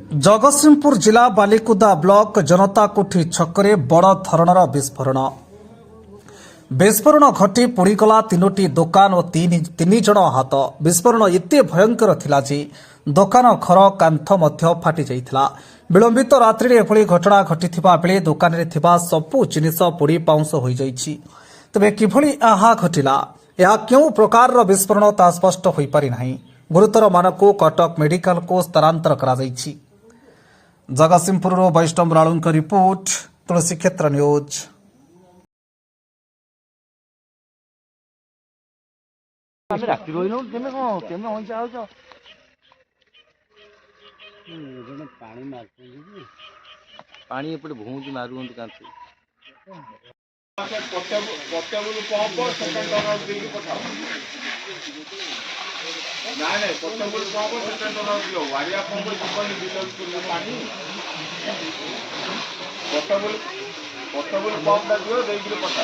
ଜଗତସିଂହପୁର ଜିଲ୍ଲା ବାଲିକୁଦା ବ୍ଲକ ଜନତା କୋଠି ଛକରେ ବଡ଼ ଧରଣର ବିସ୍ଫୋରଣ ଘଟି ପୋଡ଼ିଗଲା ତିନୋଟି ଦୋକାନ ଓ ତିନି ଜଣ ଆହତ। ବିସ୍ଫୋରଣ ଏତେ ଭୟଙ୍କର ଥିଲା ଯେ ଦୋକାନ ଘର କାନ୍ଥ ମଧ୍ୟ ଫାଟିଯାଇଥିଲା। ବିଳମ୍ବିତ ରାତ୍ରିରେ ଏଭଳି ଘଟଣା ଘଟିଥିବା ବେଳେ ଦୋକାନରେ ଥିବା ସବୁ ଜିନିଷ ପୋଡ଼ି ପାଉଁଶ ହୋଇଯାଇଛି। ତେବେ କିଭଳି ଏହା ଘଟିଲା, ଏହା କେଉଁ ପ୍ରକାରର ବିସ୍ଫୋରଣ ତାହା ସ୍ପଷ୍ଟ ହୋଇପାରିନାହିଁ। ଗୁରୁତରମାନଙ୍କୁ କଟକ ମେଡିକାଲକୁ ସ୍ଥାନାନ୍ତର କରାଯାଇଛି। ଜଗତସିଂହପୁରରୁ ବୈଷ୍ଣବ ରାଳୁଙ୍କ ରିପୋର୍ଟ, ତୁଳସୀ କ୍ଷେତ୍ର ନ୍ୟୁଜ୍। ପାଣି ଏପଟେ ଭଉଁଛି ମାରୁଛନ୍ତି କାନ୍ଥ। ପୋର୍ଟେବୁଲ ପମ୍ପଟା ଦିଅ ଦେଇକିରି ପଠା।